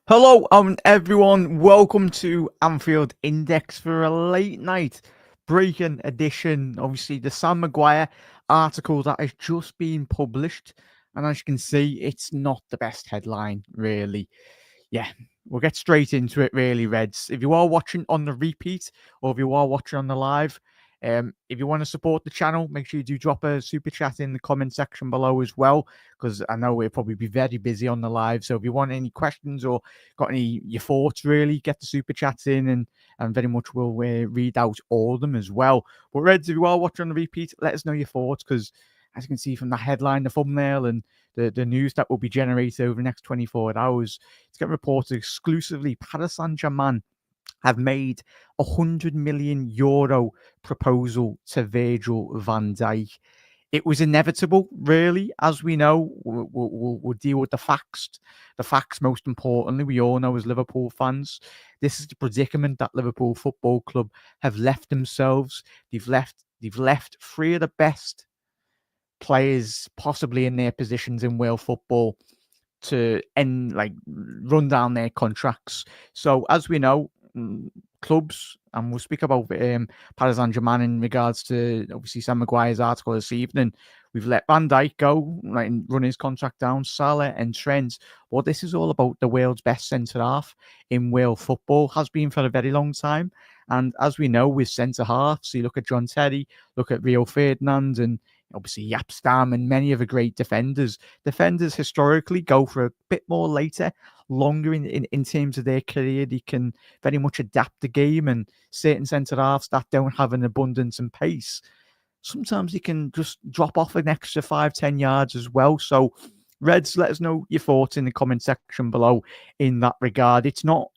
Hello, everyone. Welcome to Anfield Index for a late night breaking edition. Obviously, the Sam McGuire article that has just been published, and as you can see, it's not the best headline, really. Yeah, we'll get straight into it, really, Reds. If you are watching on the repeat or if you are watching on the live, if you want to support the channel, make sure you do drop a super chat in the comment section below as well, because I know we'll probably be very busy on the live. So if you want any questions or got any your thoughts, really, get the super chats in, and very much we'll read out all of them as well. But Reds, if you are watching on the repeat, let us know your thoughts, because as you can see from the headline, the thumbnail, and the news that will be generated over the next 24 hours, it's getting reported exclusively Paris Saint-Germain have made a €100 million proposal to Virgil van Dijk. It was inevitable, really, as we know. We'll deal with the facts. The facts, most importantly, we all know as Liverpool fans, this is the predicament that Liverpool Football Club have left themselves. They've left three of the best players possibly in their positions in world football to run down their contracts. So as we know, clubs, and we'll speak about Paris Saint-Germain in regards to obviously Sam McGuire's article this evening. We've let Van Dijk go, right, and run his contract down, Salah and Trent. Well, this is all about the world's best centre-half in world football, has been for a very long time. And as we know, with centre-halves, you look at John Terry, look at Rio Ferdinand, and obviously Jaap Stam and many of the great defenders. Defenders historically go for a bit more later, longer in terms of their career. They can very much adapt the game, and certain centre-halves that don't have an abundance and pace, sometimes you can just drop off an extra 5-10 yards as well. So Reds, let us know your thoughts in the comment section below in that regard. It's not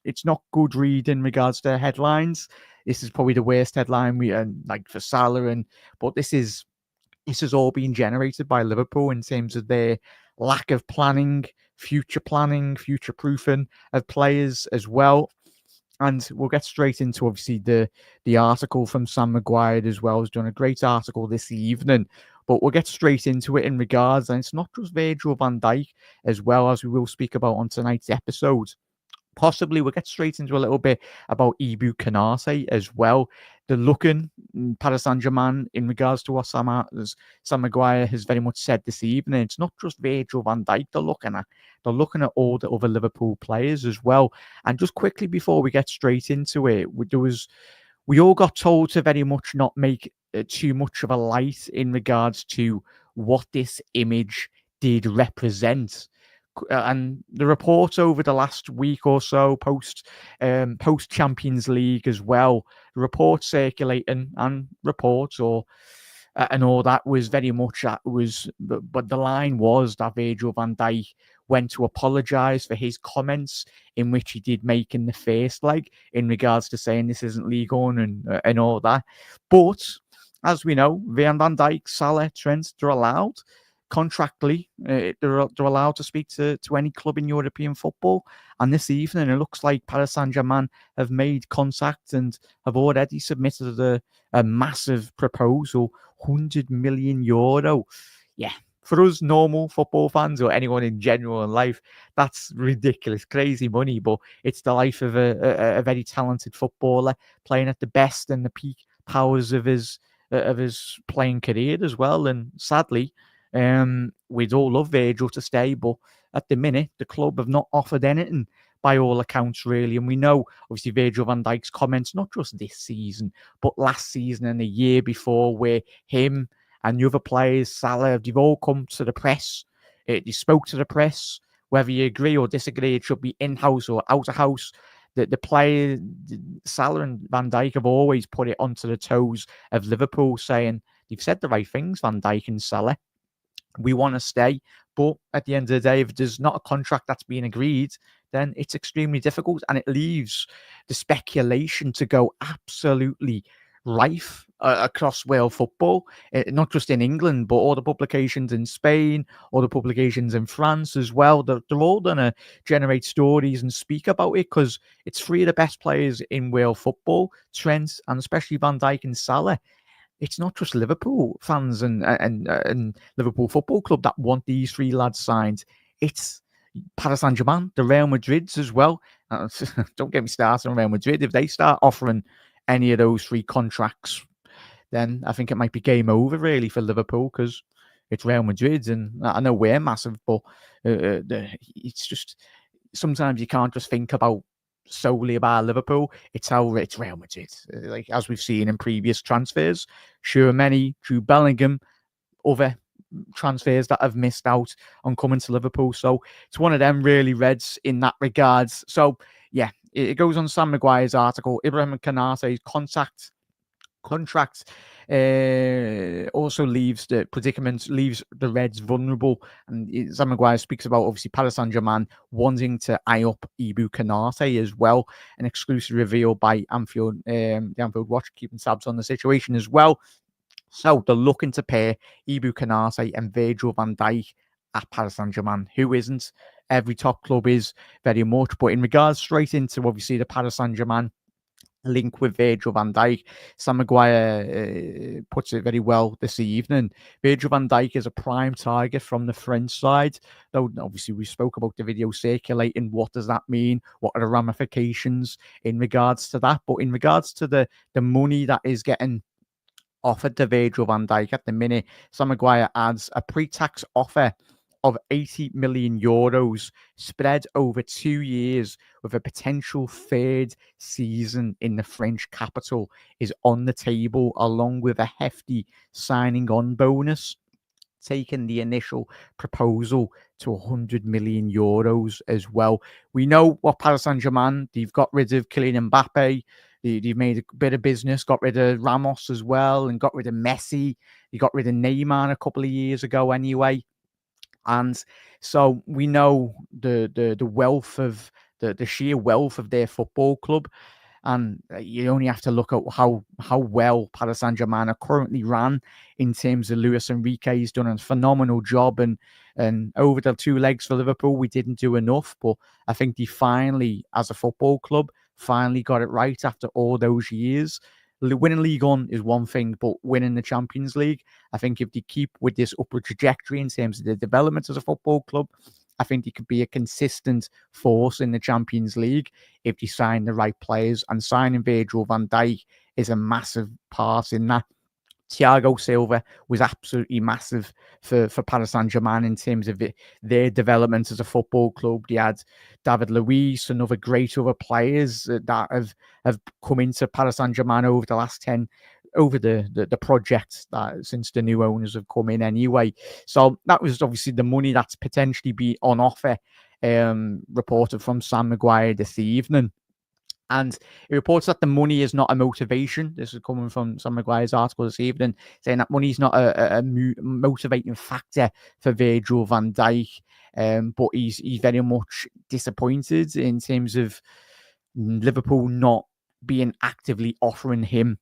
good read in regards to headlines. This is probably the worst headline we like for Salah, but this is all being generated by Liverpool in terms of their lack of planning, future proofing of players as well. And we'll get straight into obviously the article from Sam McGuire as well. Has done a great article this evening, but we'll get straight into it in regards, and it's not just Virgil van Dijk as well, as we will speak about on tonight's episode. Possibly we'll get straight into a little bit about Ibu Kanate as well. The looking Paris Saint-Germain in regards to what Sam McGuire has very much said this evening. It's not just Virgil van Dijk they're looking at. They're looking at all the other Liverpool players as well. And just quickly before we get straight into it, we all got told to very much not make too much of a light in regards to what this image did represent. And the reports over the last week or so, post Champions League as well, the reports circulating and reports and all that was very much but the line was that Virgil van Dijk went to apologise for his comments in which he did make in the first leg in regards to saying this isn't league on and all that. But as we know, Van Dijk, Salah, Trent, they're allowed. Contractually, they're allowed to speak to any club in European football. And this evening, it looks like Paris Saint-Germain have made contact and have already submitted a massive proposal, €100 million. Yeah, for us normal football fans or anyone in general in life, that's ridiculous, crazy money. But it's the life of a very talented footballer playing at the best and the peak powers of his playing career as well. And sadly, we'd all love Virgil to stay, but at the minute, the club have not offered anything by all accounts, really. And we know, obviously, Virgil van Dijk's comments, not just this season, but last season and the year before, where him and the other players, Salah, they've all come to the press. They spoke to the press. Whether you agree or disagree, it should be in-house or out-of-house. The player, Salah and Van Dijk, have always put it onto the toes of Liverpool, saying, you've said the right things, Van Dijk and Salah. We want to stay, but at the end of the day, if there's not a contract that's been agreed, then it's extremely difficult, and it leaves the speculation to go absolutely rife across world football, not just in England, but all the publications in Spain, all the publications in France as well. They're all going to generate stories and speak about it, because it's three of the best players in world football, Trent and especially Van Dijk and Salah. It's not just Liverpool fans and Liverpool Football Club that want these three lads signed. It's Paris Saint-Germain, the Real Madrids as well. Don't get me started on Real Madrid. If they start offering any of those 3 contracts, then I think it might be game over really for Liverpool, because it's Real Madrid, and I know we're massive, but it's just sometimes you can't just think about solely about Liverpool. It's Real Madrid, like as we've seen in previous transfers. Sure, many Jude Bellingham, other transfers that have missed out on coming to Liverpool. So it's one of them really, Reds, in that regards. So yeah, it goes on Sam McGuire's article. Ibrahim Konate's contract also leaves the predicament, leaves the Reds vulnerable. And Sam McGuire speaks about obviously Paris Saint-Germain wanting to eye up Ibu Konate as well. An exclusive reveal by Anfield, the Anfield Watch, keeping tabs on the situation as well. So they're looking to pair Ibu Konate and Virgil van Dijk at Paris Saint-Germain. Who isn't? Every top club is very much. But in regards straight into obviously the Paris Saint-Germain link with Virgil van Dijk, Sam McGuire puts it very well this evening. Virgil van Dijk is a prime target from the French side. Though obviously we spoke about the video circulating. What does that mean? What are the ramifications in regards to that? But in regards to the money that is getting offered to Virgil van Dijk at the minute, Sam McGuire adds a pre-tax offer of 80 million euros spread over 2 years, with a potential 3rd season in the French capital, is on the table, along with a hefty signing on bonus, taking the initial proposal to 100 million euros as well. We know what Paris Saint-Germain, they've got rid of Kylian Mbappe. They've made a bit of business, got rid of Ramos as well, and got rid of Messi. They got rid of Neymar a couple of years ago anyway. And so we know the wealth of the sheer wealth of their football club. And you only have to look at how well Paris Saint-Germain are currently ran in terms of Luis Enrique. He's done a phenomenal job. And over the 2 legs for Liverpool, we didn't do enough. But I think they finally, as a football club, finally got it right after all those years. Winning League One is one thing, but winning the Champions League, I think if they keep with this upward trajectory in terms of their development as a football club, I think they could be a consistent force in the Champions League if they sign the right players. And signing Virgil van Dijk is a massive part in that. Thiago Silva was absolutely massive for Paris Saint-Germain in terms of their development as a football club. They had David Luiz and other great other players that have come into Paris Saint-Germain over the last 10, over the project that since the new owners have come in anyway. So that was obviously the money that's potentially be on offer, reported from Sam McGuire this evening. And it reports that the money is not a motivation. This is coming from Sam McGuire's article this evening, saying that money is not a motivating factor for Virgil van Dijk. But he's very much disappointed in terms of Liverpool not being actively offering him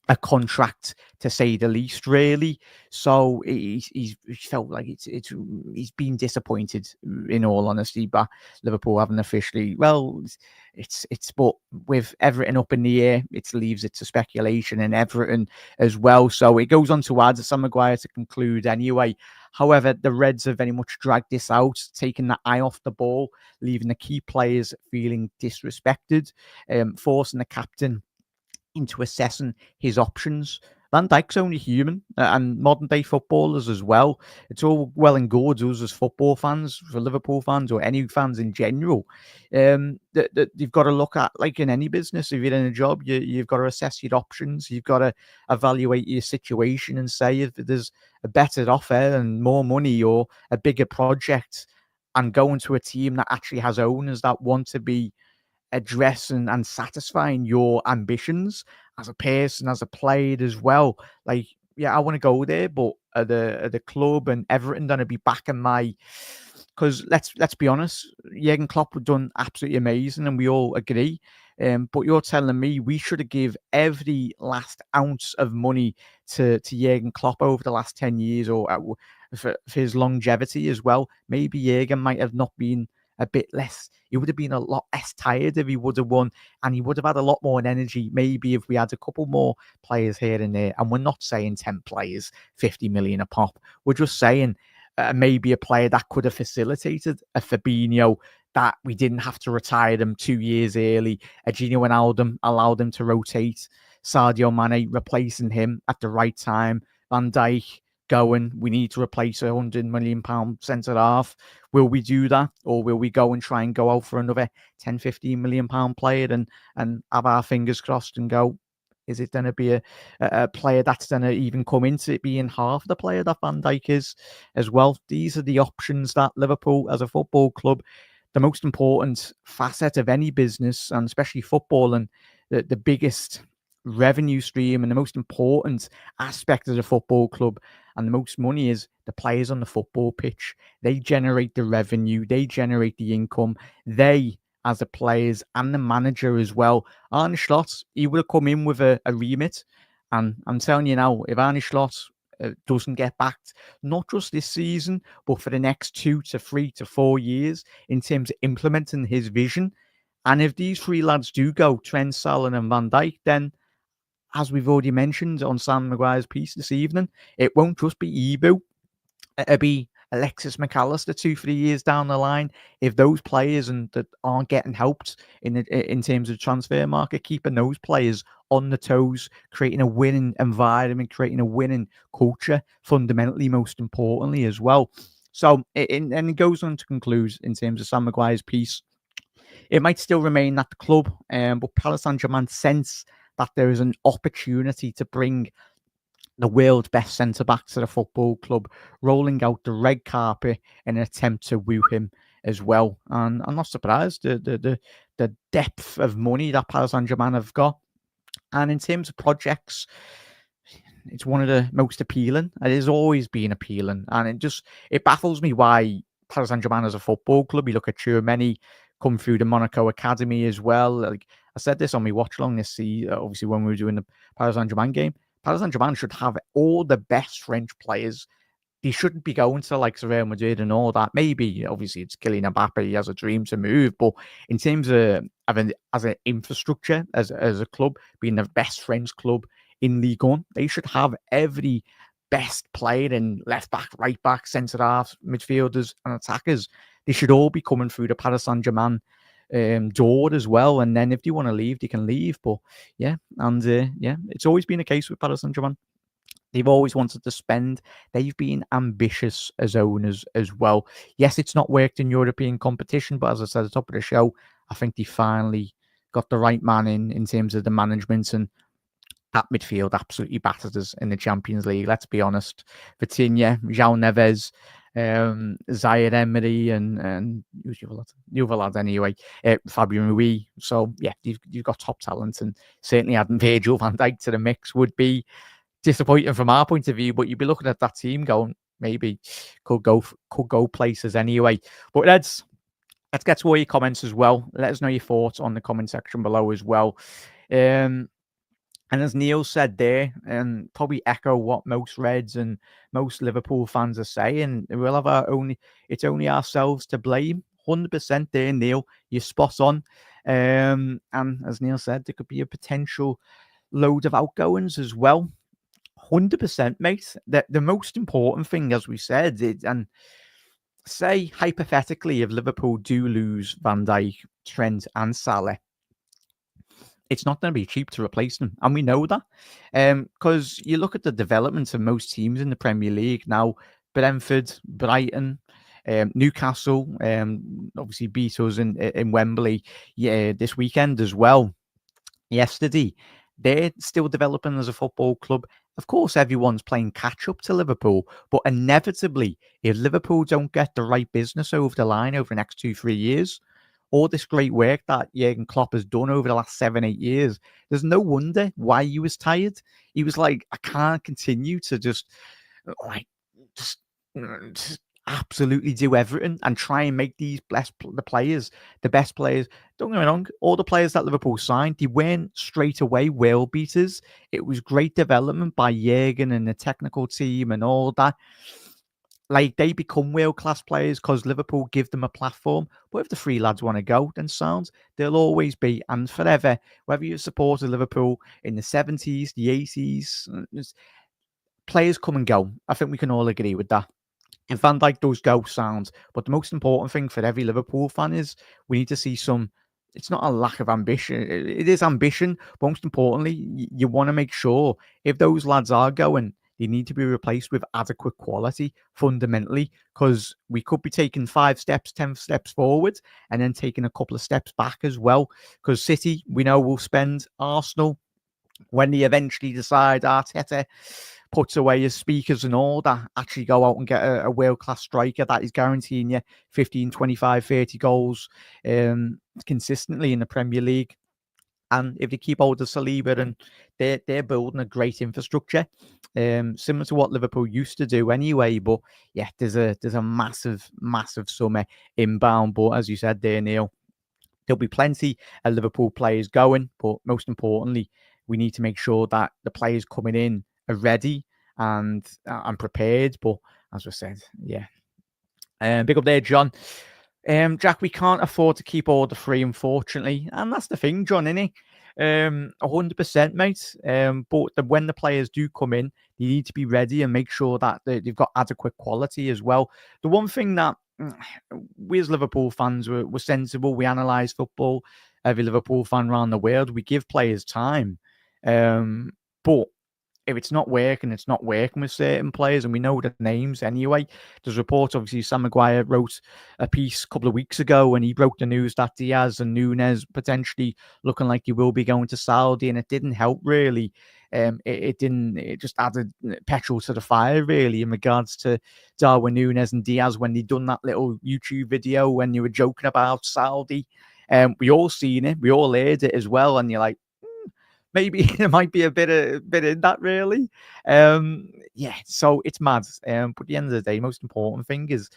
a contract, to say the least, really. So he's felt like he's been disappointed, in all honesty, but Liverpool haven't officially, well, it's but with Everton up in the air, it leaves it to speculation and Everton as well. So it goes on to add Sam McGuire to conclude anyway. However, the Reds have very much dragged this out, taking the eye off the ball, leaving the key players feeling disrespected, forcing the captain into assessing his options. Van Dijk's only human, and modern day footballers as well. It's all well and good, us as football fans, for Liverpool fans or any fans in general. That you've got to look at, like in any business, if you're in a job, you've got to assess your options. You've got to evaluate your situation and say if there's a better offer and more money or a bigger project, and go into a team that actually has owners that want to be addressing and satisfying your ambitions as a person, as a player as well. Like, yeah, I want to go there, but are the club and Everton going to be backing my? Because let's be honest, Jurgen Klopp have done absolutely amazing, and we all agree. But you're telling me we should have give every last ounce of money to Jurgen Klopp over the last 10 years, or for his longevity as well. Maybe Jurgen might have not been a bit less. He would have been a lot less tired if he would have won, and he would have had a lot more energy. Maybe if we had a couple more players here and there, and we're not saying 10 players, 50 million a pop. We're just saying maybe a player that could have facilitated a Fabinho, that we didn't have to retire them 2 years early. A Gino Wijnaldum allowed them to rotate. Sadio Mane replacing him at the right time. Van Dijk going, we need to replace £100 million centre half. Will we do that? Or will we go and try and go out for another 10, 15 million pound player and have our fingers crossed and go, is it going to be a player that's going to even come into it being half the player that Van Dijk is as well? These are the options that Liverpool as a football club, the most important facet of any business, and especially football, and the biggest revenue stream and the most important aspect of the football club and the most money is the players on the football pitch. They generate the revenue, they generate the income. They, as the players and the manager as well. Arne Slot, he will come in with a remit. And I'm telling you now, if Arne Slot doesn't get backed, not just this season, but for the next 2 to 3 to 4 years in terms of implementing his vision, and if these three lads do go, Trent, Salah and Van Dijk, then as we've already mentioned on Sam McGuire's piece this evening, it won't just be Ebu. It'll be Alexis McAllister 2-3 years down the line. If those players that aren't getting helped in terms of transfer market, keeping those players on the toes, creating a winning environment, creating a winning culture, fundamentally, most importantly as well. So, and it goes on to conclude in terms of Sam McGuire's piece. It might still remain at the club, but Paris Saint-Germain sense that there is an opportunity to bring the world's best centre-back to the football club, rolling out the red carpet in an attempt to woo him as well. And I'm not surprised, the depth of money that Paris Saint-Germain have got. And in terms of projects, it's one of the most appealing. It has always been appealing. And it baffles me why Paris Saint-Germain as a football club, you look at Tchouaméni come through the Monaco Academy as well. Like I said this on my watch along this season, obviously when we were doing the Paris Saint-Germain game. Paris Saint-Germain should have all the best French players. They shouldn't be going to like Real Madrid and all that. Maybe, obviously, it's Kylian Mbappe. He has a dream to move. But in terms of as an infrastructure, as a club, being the best French club in Ligue 1, they should have every best player in left back, right back, centre half, midfielders and attackers. They should all be coming through the Paris Saint-Germain door as well. And then if they want to leave, they can leave. But yeah, and it's always been a case with Paris Saint-Germain. They've always wanted to spend. They've been ambitious as owners as well. Yes, it's not worked in European competition, but as I said at the top of the show, I think they finally got the right man in terms of the management, and that midfield absolutely battered us in the Champions League. Let's be honest. Vitinha, João Neves, Zaire Emery, and who's the other lad anyway, Fabio Rui. So yeah, you've got top talent, and certainly adding Virgil van Dijk to the mix would be disappointing from our point of view. But you'd be looking at that team going, maybe could go places anyway. But let's get to all your comments as well. Let us know your thoughts on the comment section below as well. And as Neil said there, and probably echo what most Reds and most Liverpool fans are saying, we'll have it's only ourselves to blame. 100% there, Neil. You're spot on. And as Neil said, there could be a potential load of outgoings as well. 100%, mate. The most important thing, as we said, and say hypothetically, if Liverpool do lose Van Dijk, Trent, and Salah, it's not going to be cheap to replace them. And we know that. Because you look at the development of most teams in the Premier League now, Brentford, Brighton, Newcastle, obviously beat us in Wembley this weekend as well. Yesterday, they're still developing as a football club. Of course, everyone's playing catch-up to Liverpool, but inevitably, if Liverpool don't get the right business over the line over the next 2-3 years, all this great work that Jurgen Klopp has done over the last 7-8 years, there's no wonder why he was tired. He was like, I can't continue to just absolutely do everything and try and make these the best players. Don't get me wrong, all the players that Liverpool signed, they weren't straight away world beaters. It was great development by Jurgen and the technical team and all that. Like, they become world-class players because Liverpool give them a platform. But if the three lads want to go, then sounds, they'll always be, and forever, whether you supported Liverpool in the 70s, the 80s, players come and go. I think we can all agree with that. if Van Dijk does go, sound. But the most important thing for every Liverpool fan is we need to see some. It's not a lack of ambition. It is ambition, but most importantly, you want to make sure if those lads are going, they need to be replaced with adequate quality fundamentally, because we could be taking 5 steps, 10 steps forward, and then taking a couple of steps back as well. Because City, we know, will spend. Arsenal, when they eventually decide, Arteta puts away his speakers and all that, actually go out and get a world-class striker that is guaranteeing you 15, 25, 30 goals consistently in the Premier League. And if they keep hold of Saliba, and they're building a great infrastructure, similar to what Liverpool used to do anyway. But yeah, there's a massive summer inbound. But as you said there, Neil, there'll be plenty of Liverpool players going. But most importantly, we need to make sure that the players coming in are ready and prepared. But as I said, yeah. Big up there, John. Jack, we can't afford to keep all the 3, unfortunately. And that's the thing, John, innit? 100%, mate. But when the players do come in, you need to be ready and make sure that they've got adequate quality as well. The one thing that we as Liverpool fans were sensible. We analyse football. Every Liverpool fan around the world, we give players time. But if it's not working, it's not working with certain players, and we know the names anyway. There's reports, obviously, Sam McGuire wrote a piece a couple of weeks ago, and he broke the news that Diaz and Núñez potentially looking like he will be going to Saudi, and it didn't help really. It just added petrol to the fire, really, in regards to Darwin Núñez and Diaz when they done that little YouTube video when you were joking about Saudi. We all seen it, we all heard it as well, and you're like, maybe there might be a bit in that, really. Yeah, so it's mad. But at the end of the day, most important thing is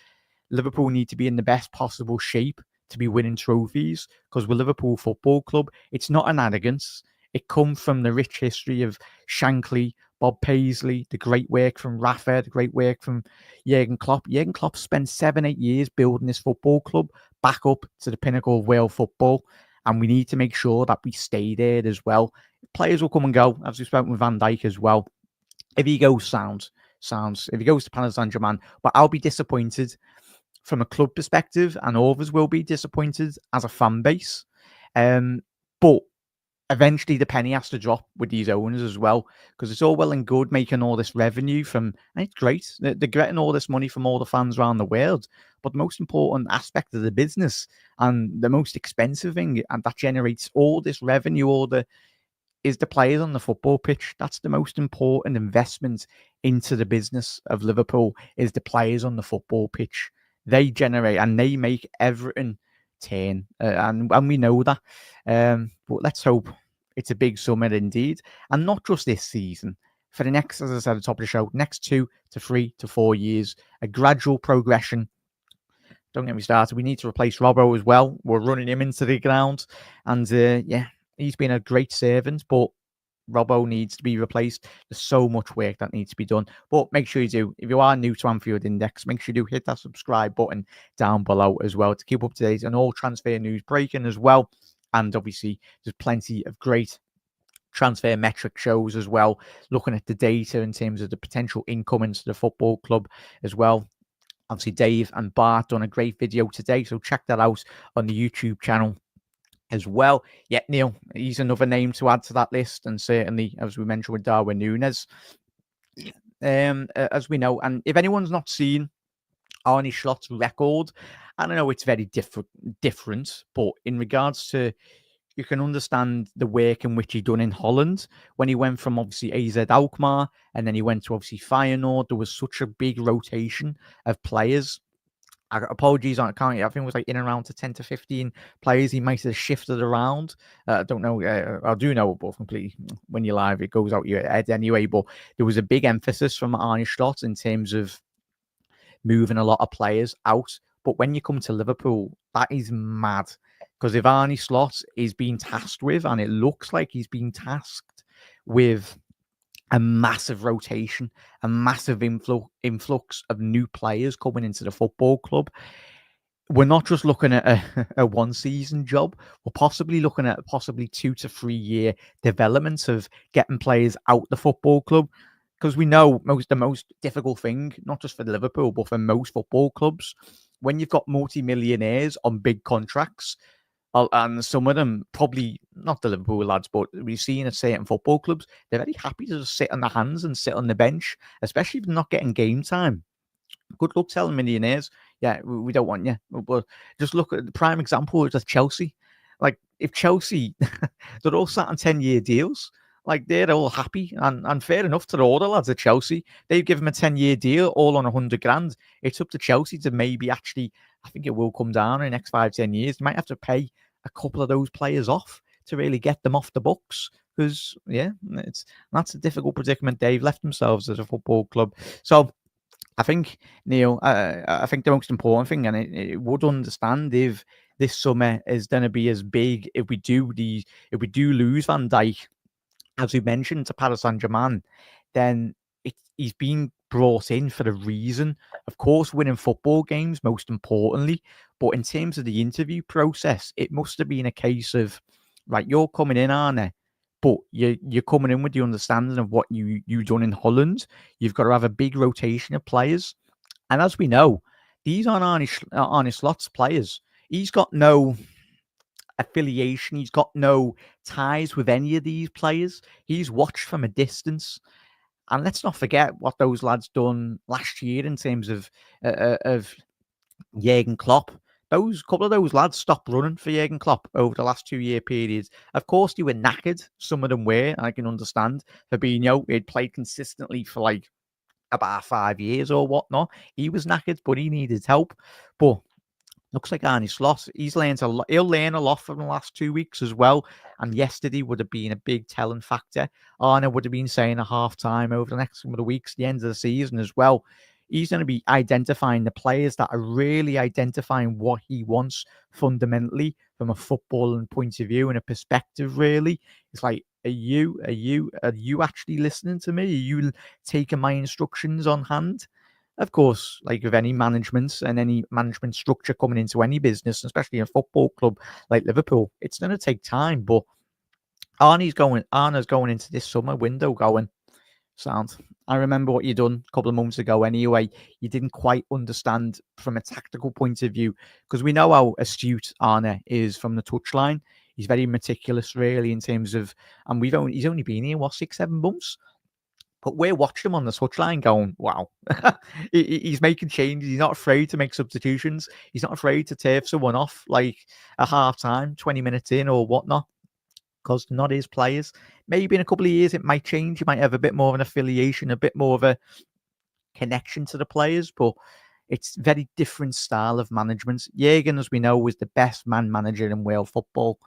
Liverpool need to be in the best possible shape to be winning trophies, because with Liverpool Football Club, it's not an arrogance. It comes from the rich history of Shankly, Bob Paisley, the great work from Rafa, the great work from Jurgen Klopp. Jurgen Klopp spent 7-8 years building this football club back up to the pinnacle of world football, and we need to make sure that we stay there as well. Players will come and go, as we spoke with Van Dijk as well. If he goes, sounds. If he goes to Paris Saint-Germain, but I'll be disappointed from a club perspective, and others will be disappointed as a fan base. But eventually the penny has to drop with these owners as well, because it's all well and good making all this revenue from, and it's great, they're getting all this money from all the fans around the world, but the most important aspect of the business and the most expensive thing, and that generates all this revenue, is the players on the football pitch. That's the most important investment into the business of Liverpool, is the players on the football pitch. They generate and they make everything turn, and we know that. But let's hope it's a big summer indeed, and not just this season. For the next, as I said at the top of the show, next 2 to 3 to 4 years, a gradual progression. Don't get me started. We need to replace Robbo as well. We're running him into the ground, and yeah, he's been a great servant, but Robbo needs to be replaced. There's so much work that needs to be done. But make sure you do. If you are new to Anfield Index, make sure you do hit that subscribe button down below as well to keep up to date on all transfer news breaking as well. And obviously, there's plenty of great transfer metric shows as well, looking at the data in terms of the potential income into the football club as well. Obviously, Dave and Bart done a great video today, so check that out on the YouTube channel as well. Yeah, Neil, he's another name to add to that list, and certainly, as we mentioned with Darwin Núñez, as we know. And if anyone's not seen Arne Slot's record, I don't know, it's very different, but in regards to, you can understand the work in which he done in Holland when he went from obviously AZ Alkmaar and then he went to obviously Feyenoord. There was such a big rotation of players. Apologies, I can't. I think it was like in and around to 10 to 15 players. He might have shifted around. I don't know. I do know, but completely when you're live, it goes out your head anyway. But there was a big emphasis from Arne Slot in terms of moving a lot of players out. But when you come to Liverpool, that is mad. Because if Arne Slot is being tasked with, and it looks like he's being tasked with a massive rotation, a massive influx of new players coming into the football club, we're not just looking at a one-season job. We're possibly looking at 2 to 3 year development of getting players out the football club. because we know the most difficult thing, not just for Liverpool, but for most football clubs, when you've got multi-millionaires on big contracts, and some of them, probably not the Liverpool lads, but we've seen at certain football clubs, they're very happy to just sit on their hands and sit on the bench, especially if they're not getting game time. Good luck telling millionaires, yeah, we don't want you. But just look at the prime example is Chelsea. Like, if Chelsea, they're all sat on 10-year deals. Like, they're all happy, and fair enough to all the lads at Chelsea. They've given them a 10-year deal, all on 100 grand. It's up to Chelsea to maybe actually, I think it will come down in the next 5-10 years. You might have to pay a couple of those players off to really get them off the books. Because, yeah, that's a difficult predicament they've left themselves as a football club. So, I think, Neil, I think the most important thing, and it would understand if this summer is going to be as big if we do lose Van Dijk, as we mentioned, to Paris Saint-Germain, then he's been brought in for a reason. Of course, winning football games, most importantly, but in terms of the interview process, it must have been a case of, right, you're coming in, Arne, but you're coming in with the understanding of what you've done in Holland. You've got to have a big rotation of players. And as we know, these aren't Arne Slot's players. He's got no affiliation. He's got no ties with any of these players. He's watched from a distance. And let's not forget what those lads done last year in terms of Jurgen Klopp. Those couple of those lads stopped running for Jurgen Klopp over the last 2-year periods. Of course, they were knackered. Some of them were, I can understand. Fabinho, he'd played consistently for like about 5 years or whatnot. He was knackered, but he needed help. But looks like Arne Slot, he's learned a lot. He'll learn a lot from the last 2 weeks as well. And yesterday would have been a big telling factor. Arne would have been saying a half time over the next couple of weeks, the end of the season as well. He's going to be identifying the players that are really identifying what he wants fundamentally from a footballing point of view and a perspective, really. It's like, are you actually listening to me? Are you taking my instructions on hand? Of course, like with any management and any management structure coming into any business, especially a football club like Liverpool, it's going to take time. But Arne's going into this summer window going, sound. I remember what you done a couple of months ago anyway. You didn't quite understand from a tactical point of view, because we know how astute Arne is from the touchline. He's very meticulous, really, in terms of, and he's only been here, 6-7 months? But we're watching him on the touchline going, wow, he's making changes. He's not afraid to make substitutions. He's not afraid to turf someone off like a half time, 20 minutes in or whatnot, because they're not his players. Maybe in a couple of years it might change. You might have a bit more of an affiliation, a bit more of a connection to the players, but it's very different style of management. Jurgen, as we know, was the best man manager in world football.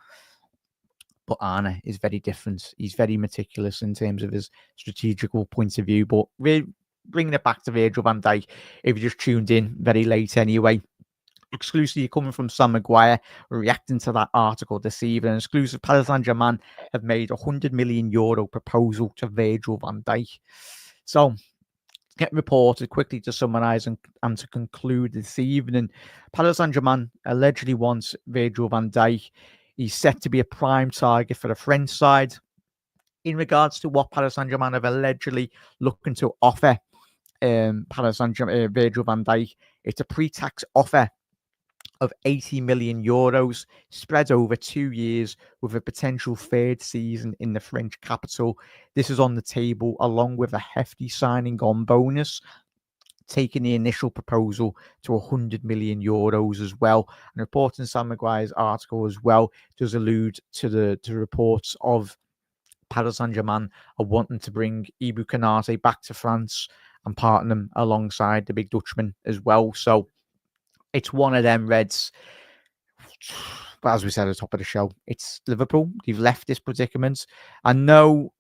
But Arne is very different. He's very meticulous in terms of his strategical point of view. But we're bringing it back to Virgil van Dijk, if you just tuned in very late anyway. Exclusively coming from Sam McGuire, reacting to that article this evening. Exclusive, Paris Saint-Germain have made €100 million proposal to Virgil van Dijk. So, get reported quickly to summarise and to conclude this evening. Paris Saint-Germain allegedly wants Virgil van Dijk. He's set to be a prime target for the French side. In regards to what Paris Saint-Germain have allegedly looking to offer Paris Saint-Germain, Virgil van Dijk, it's a pre-tax offer of €80 million spread over 2 years with a potential third season in the French capital. This is on the table along with a hefty signing on bonus, taking the initial proposal to €100 million as well. And reporting Sam McGuire's article as well does allude to the reports of Paris Saint-Germain are wanting to bring Ibou Konaté back to France and partner them alongside the big Dutchman as well. So it's one of them Reds. But as we said at the top of the show, it's Liverpool. They've left this predicament. I know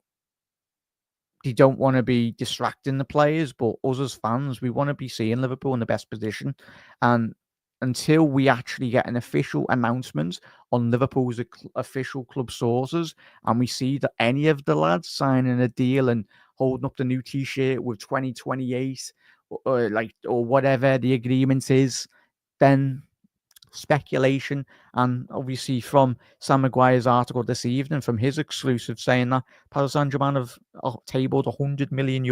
they don't want to be distracting the players, but us as fans, we want to be seeing Liverpool in the best position. And until we actually get an official announcement on Liverpool's official club sources, and we see that any of the lads signing a deal and holding up the new T-shirt with 2028 or whatever the agreement is, then speculation, and obviously from Sam McGuire's article this evening, from his exclusive, saying that Paris Saint-Germain have tabled €100 million.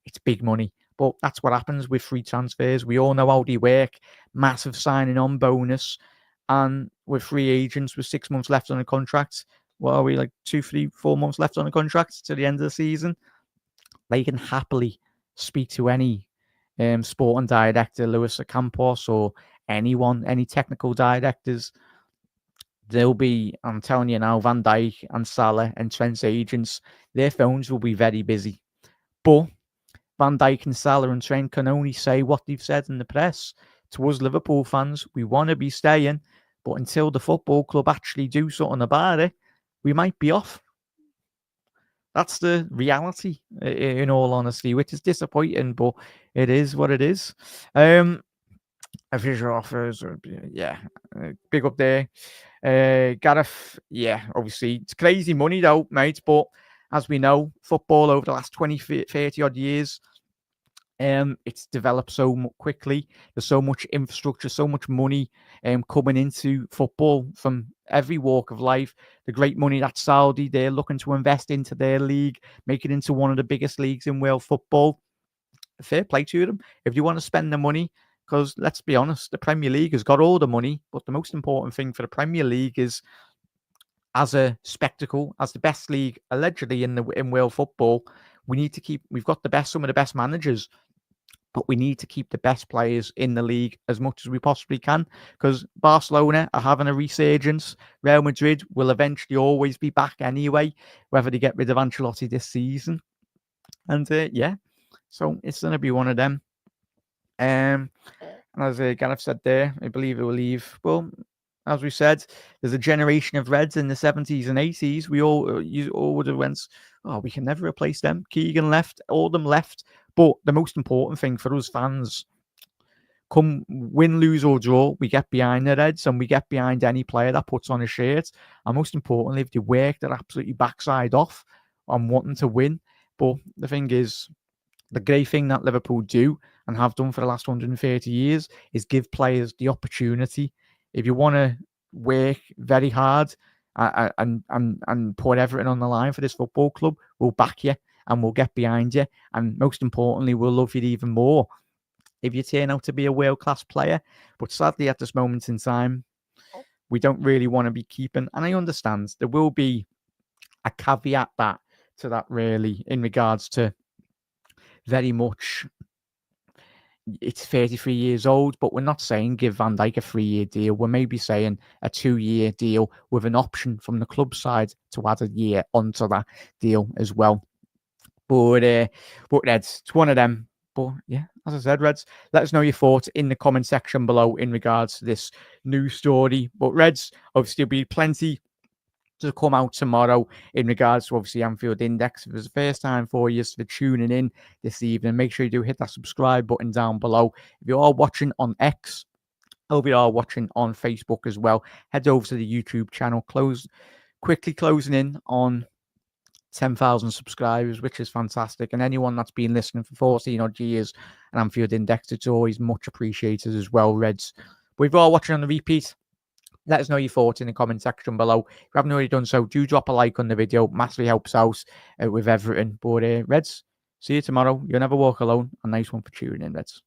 It's big money, but that's what happens with free transfers. We all know how they work. Massive signing on bonus, and with free agents with 6 months left on the contract, what are we, like 2, 3, 4 months left on the contract to the end of the season? They can happily speak to any sporting director, Luis Campos, or anyone, any technical directors. They'll be, I'm telling you now, Van Dijk and Salah and Trent's agents, their phones will be very busy. But Van Dijk and Salah and Trent can only say what they've said in the press. To us Liverpool fans, we want to be staying, but until the football club actually do something about it, we might be off. That's the reality, in all honesty, which is disappointing, but it is what it is. Official offers, yeah, big up there. Gareth, yeah, obviously, it's crazy money though, mate, but as we know, football over the last 20, 30 odd years, it's developed so quickly. There's so much infrastructure, so much money coming into football from every walk of life. The great money that Saudi, they're looking to invest into their league, make it into one of the biggest leagues in world football. Fair play to them if you want to spend the money, because let's be honest, the Premier League has got all the money, but the most important thing for the Premier League is, as a spectacle, as the best league allegedly in world football, we've got some of the best managers, but we need to keep the best players in the league as much as we possibly can, because Barcelona are having a resurgence. Real Madrid will eventually always be back anyway, whether they get rid of Ancelotti this season. And yeah, so it's going to be one of them. And as Gareth said there, I believe it will leave. Well, as we said, there's a generation of Reds in the 70s and 80s. We all would have went, oh, we can never replace them. Keegan left, all of them left. But the most important thing for us fans, come win, lose or draw, we get behind the Reds and we get behind any player that puts on a shirt. And most importantly, if they work their absolutely backside off on wanting to win. But the thing is, the great thing that Liverpool do and have done for the last 130 years is give players the opportunity. If you want to work very hard and put everything on the line for this football club, we'll back you and we'll get behind you. And most importantly, we'll love you even more if you turn out to be a world-class player. But sadly, at this moment in time, we don't really want to be keeping. And I understand there will be a caveat to that really, in regards to very much, it's 33 years old, but we're not saying give Van Dijk a 3-year deal. We're maybe saying a 2-year deal with an option from the club side to add a year onto that deal as well. But Reds, it's one of them. But yeah, as I said, Reds, let us know your thoughts in the comment section below in regards to this news story. But Reds, obviously, there'll be plenty to come out tomorrow in regards to obviously Anfield Index. If it's the first time for you for tuning in this evening, make sure you do hit that subscribe button down below. If you are watching on X, or if you are watching on Facebook as well, head over to the YouTube channel. Quickly closing in on 10,000 subscribers, which is fantastic. And anyone that's been listening for 14 odd years and Anfield Index, it's always much appreciated as well, Reds. But if you are watching on the repeat, let us know your thoughts in the comment section below. If you haven't already done so, do drop a like on the video. Massively helps out with everything. But Reds, see you tomorrow. You'll never walk alone. A nice one for tuning in, Reds.